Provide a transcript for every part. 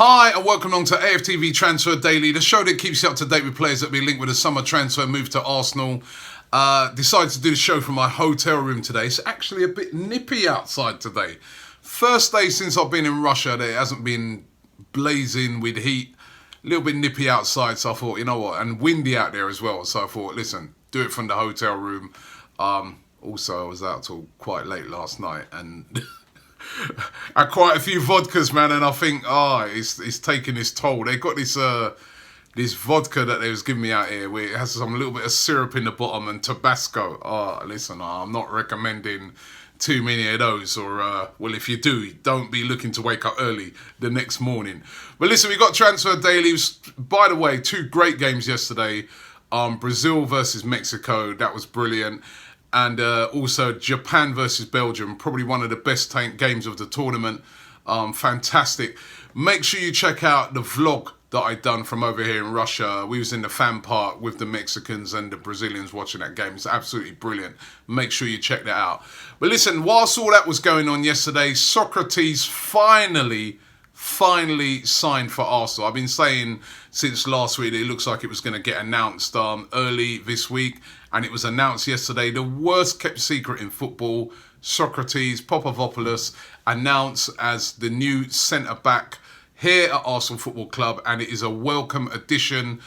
Hi and welcome along to AFTV Transfer Daily, the show that keeps you up to date with players that will be linked with a summer transfer move to Arsenal. Decided to do the show from my hotel room today. It's actually a bit nippy outside today. First day since I've been in Russia that it hasn't been blazing with heat. A little bit nippy outside, so I thought, you know what, and windy out there as well. So I thought, listen, do it from the hotel room. Also, I was out till quite late last night and had quite a few vodkas, man, and I think, it's taking its toll. They got this vodka that they was giving me out here where it has some little bit of syrup in the bottom and Tabasco. Listen, I'm not recommending too many of those, or well, if you do, don't be looking to wake up early the next morning. But listen, we got Transfer Daily. By the way, two great games yesterday. Brazil versus Mexico, that was brilliant. And also Japan versus Belgium, probably one of the best games of the tournament. Fantastic. Make sure you check out the vlog that I done from over here in Russia. We was in the fan park with the Mexicans and the Brazilians watching that game. It's absolutely brilliant. Make sure you check that out. But listen, whilst all that was going on yesterday, Sokratis finally signed for Arsenal. I've been saying since last week that it looks like it was going to get announced early this week, and it was announced yesterday. The worst kept secret in football. Sokratis Popopoulos announced as the new centre-back here at Arsenal Football Club, and it is a welcome addition.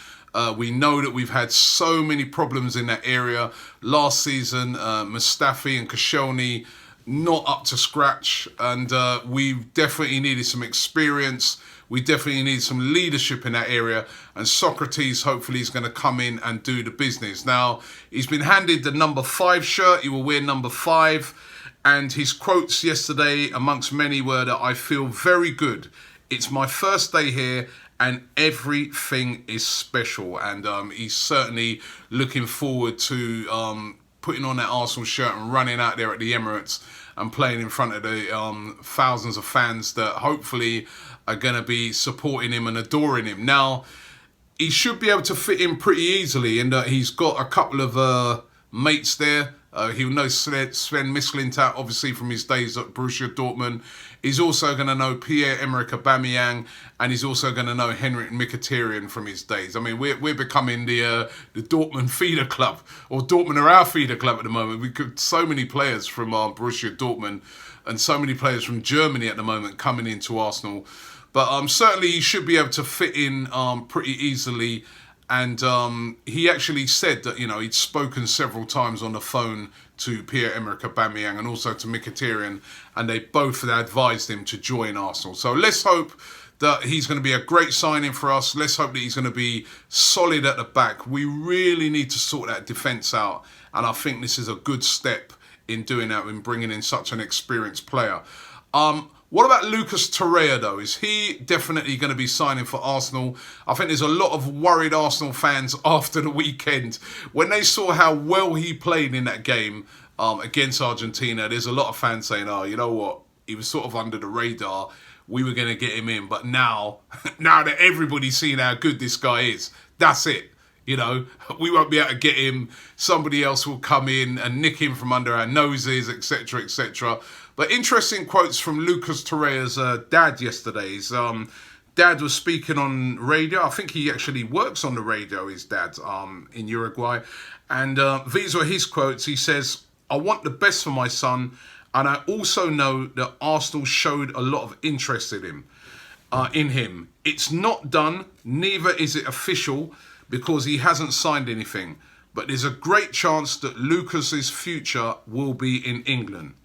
We know that we've had so many problems in that area. Last season, Mustafi and Koscielny not up to scratch, and we definitely needed some experience. We definitely need some leadership in that area, and Sokratis hopefully is going to come in and do the business. Now, he's been handed the number 5 shirt. He will wear number 5, and his quotes yesterday, amongst many, were that I feel very good. It's my first day here, and everything is special. And he's certainly looking forward to putting on that Arsenal shirt and running out there at the Emirates and playing in front of the thousands of fans that hopefully are going to be supporting him and adoring him. Now, he should be able to fit in pretty easily in that he's got a couple of mates there. He'll know Sven Mislintat, obviously, from his days at Borussia Dortmund. He's also going to know Pierre-Emerick Aubameyang, and he's also going to know Henrik Mkhitaryan from his days. I mean, we're becoming the Dortmund feeder club, or Dortmund are our feeder club at the moment. We've got so many players from Borussia Dortmund and so many players from Germany at the moment coming into Arsenal. But certainly he should be able to fit in pretty easily. And he actually said that, he'd spoken several times on the phone to Pierre-Emerick Aubameyang and also to Mkhitaryan, and they both had advised him to join Arsenal. So let's hope that he's going to be a great signing for us. Let's hope that he's going to be solid at the back. We really need to sort that defence out, and I think this is a good step in doing that, in bringing in such an experienced player. What about Lucas Torreira, though? Is he definitely going to be signing for Arsenal? I think there's a lot of worried Arsenal fans after the weekend. When they saw how well he played in that game against Argentina, there's a lot of fans saying, you know what? He was sort of under the radar. We were going to get him in. But now that everybody's seen how good this guy is, that's it. We won't be able to get him. Somebody else will come in and nick him from under our noses, etc., etc. But interesting quotes from Lucas Torreira's dad yesterday. His dad was speaking on radio. I think he actually works on the radio, his dad, in Uruguay. And these were his quotes. He says, "I want the best for my son, and I also know that Arsenal showed a lot of interest in him. It's not done, neither is it official, because he hasn't signed anything. But there's a great chance that Lucas's future will be in England.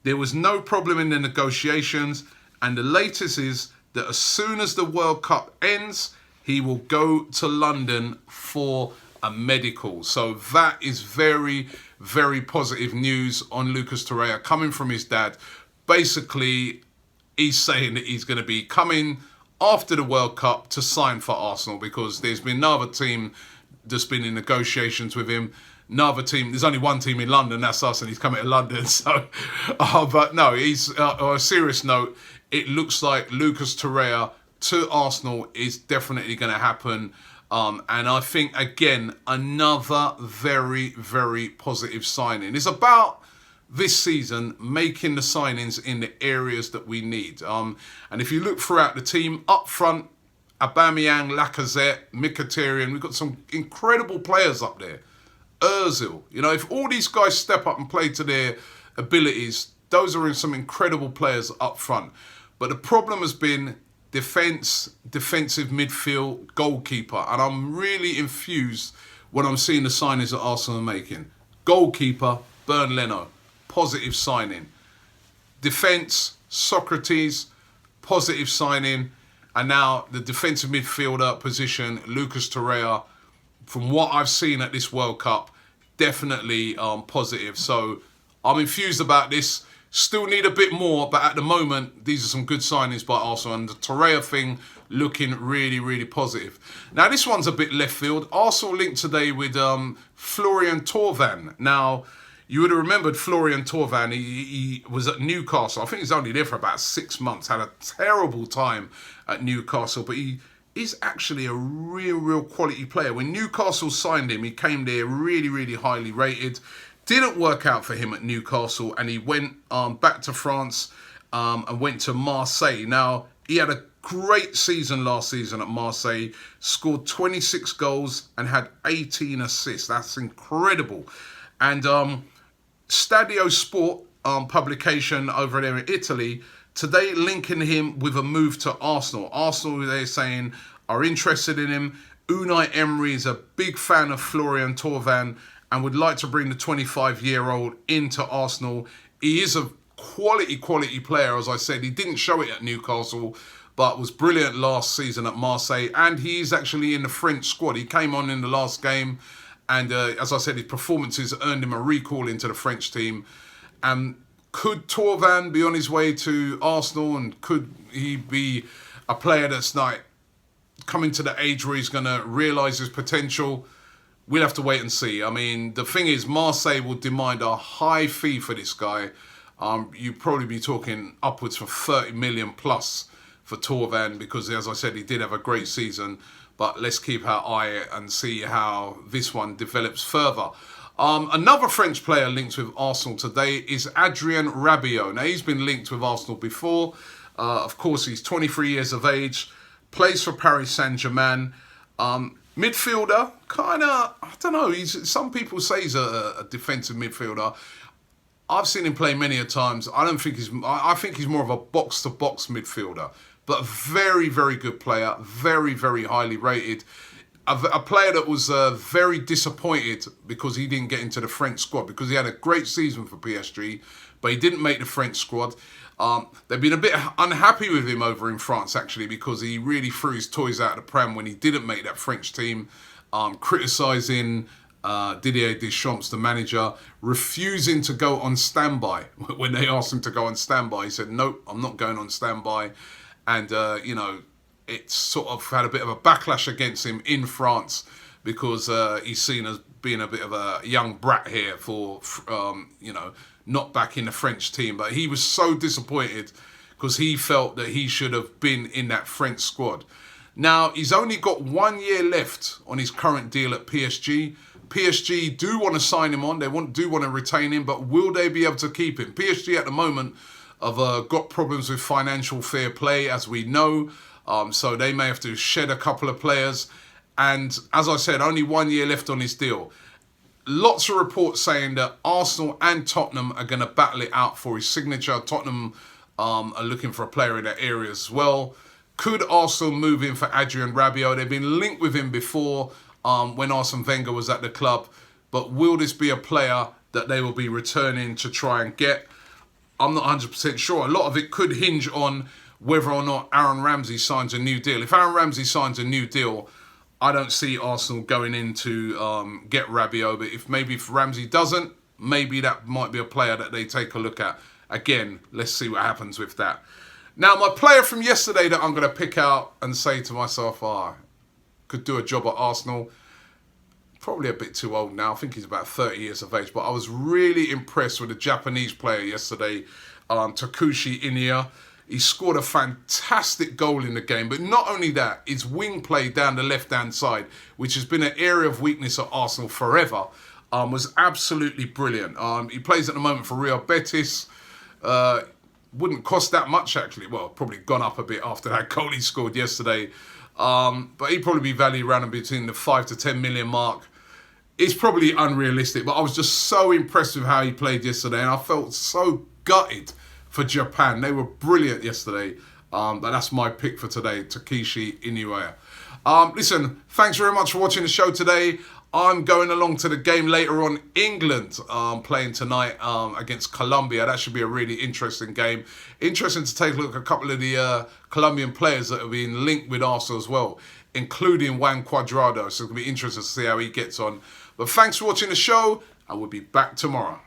There was no problem in the negotiations, and the latest is that as soon as the World Cup ends, he will go to London for a medical." So that is very, very positive news on Lucas Torreira coming from his dad. Basically, he's saying that he's going to be coming after the World Cup to sign for Arsenal, because there's been no other team that's been in negotiations with him. No other team. There's only one team in London, that's us, and he's coming to London. So, but no, he's on a serious note. It looks like Lucas Torreira to Arsenal is definitely going to happen. And I think, again, another very, very positive signing. It's about this season making the signings in the areas that we need. And if you look throughout the team, up front, Aubameyang, Lacazette, Mkhitaryan, we've got some incredible players up there. Ozil, if all these guys step up and play to their abilities, those are some incredible players up front. But the problem has been defensive midfield, goalkeeper. And I'm really infused when I'm seeing the signings that Arsenal are making. Goalkeeper, Bernd Leno, positive signing. Defence, Sokratis, positive signing. And now the defensive midfielder position, Lucas Torreira, from what I've seen at this World Cup, definitely positive. So I'm infused about this. Still need a bit more, but at the moment, these are some good signings by Arsenal. And the Torreira thing looking really, really positive. Now, this one's a bit left field. Arsenal linked today with Florian Thauvin. Now, you would have remembered Florian Thauvin. He was at Newcastle. I think he's only there for about 6 months. Had a terrible time at Newcastle, but he is actually a real quality player. When Newcastle signed him, he came there really, really highly rated. Didn't work out for him at Newcastle, and he went back to France and went to Marseille. Now, he had a great season last season at Marseille, scored 26 goals and had 18 assists. That's incredible. And Stadio Sport publication over there in Italy, today linking him with a move to Arsenal. Arsenal, they're saying, are interested in him. Unai Emery is a big fan of Florian Thauvin and would like to bring the 25-year-old into Arsenal. He is a quality player, as I said. He didn't show it at Newcastle, but was brilliant last season at Marseille. And he is actually in the French squad. He came on in the last game. And as I said, his performances earned him a recall into the French team. And could Thauvin be on his way to Arsenal? And could he be a player that's like coming to the age where he's going to realise his potential? We'll have to wait and see. I mean, the thing is, Marseille will demand a high fee for this guy. You'd probably be talking upwards from 30 million plus for Thauvin because, as I said, he did have a great season. But let's keep our eye and see how this one develops further. Another French player linked with Arsenal today is Adrien Rabiot. Now, he's been linked with Arsenal before. Of course, he's 23 years of age, plays for Paris Saint-Germain. Midfielder, kind of, I don't know, some people say he's a defensive midfielder. I've seen him play many a times. I think he's more of a box-to-box midfielder. But a very, very good player, very, very highly rated. A player that was very disappointed because he didn't get into the French squad, because he had a great season for PSG, but he didn't make the French squad. They've been a bit unhappy with him over in France, actually, because he really threw his toys out of the pram when he didn't make that French team, criticising Didier Deschamps, the manager, refusing to go on standby. When they asked him to go on standby, he said, nope, I'm not going on standby. And, it's sort of had a bit of a backlash against him in France because he's seen as being a bit of a young brat here for, not back in the French team. But he was so disappointed because he felt that he should have been in that French squad. Now, he's only got 1 year left on his current deal at PSG. PSG do want to sign him on. They do want to retain him, but will they be able to keep him? PSG at the moment have got problems with financial fair play, as we know. So they may have to shed a couple of players. And as I said, only 1 year left on his deal. Lots of reports saying that Arsenal and Tottenham are going to battle it out for his signature. Tottenham are looking for a player in that area as well. Could Arsenal move in for Adrien Rabiot? They've been linked with him before when Arsene Wenger was at the club. But will this be a player that they will be returning to try and get? I'm not 100% sure. A lot of it could hinge on whether or not Aaron Ramsey signs a new deal. If Aaron Ramsey signs a new deal, I don't see Arsenal going in to get Rabiot. But if Ramsey doesn't, maybe that might be a player that they take a look at. Again, let's see what happens with that. Now, my player from yesterday that I'm going to pick out and say to myself, could do a job at Arsenal. Probably a bit too old now. I think he's about 30 years of age. But I was really impressed with the Japanese player yesterday, Takushi Inoue. He scored a fantastic goal in the game. But not only that, his wing play down the left-hand side, which has been an area of weakness at Arsenal forever. was absolutely brilliant. He plays at the moment for Real Betis. Wouldn't cost that much, actually. Well, probably gone up a bit after that goal he scored yesterday. But he'd probably be valued around between the 5 to 10 million mark. It's probably unrealistic, but I was just so impressed with how he played yesterday, and I felt so gutted for Japan. They were brilliant yesterday. But that's my pick for today, Takeshi Inoue. Listen, thanks very much for watching the show today. I'm going along to the game later on. England playing tonight against Colombia. That should be a really interesting game. Interesting to take a look at a couple of the Colombian players that have been linked with Arsenal as well, including Juan Cuadrado. So it's going to be interesting to see how he gets on. But thanks for watching the show, and we'll be back tomorrow.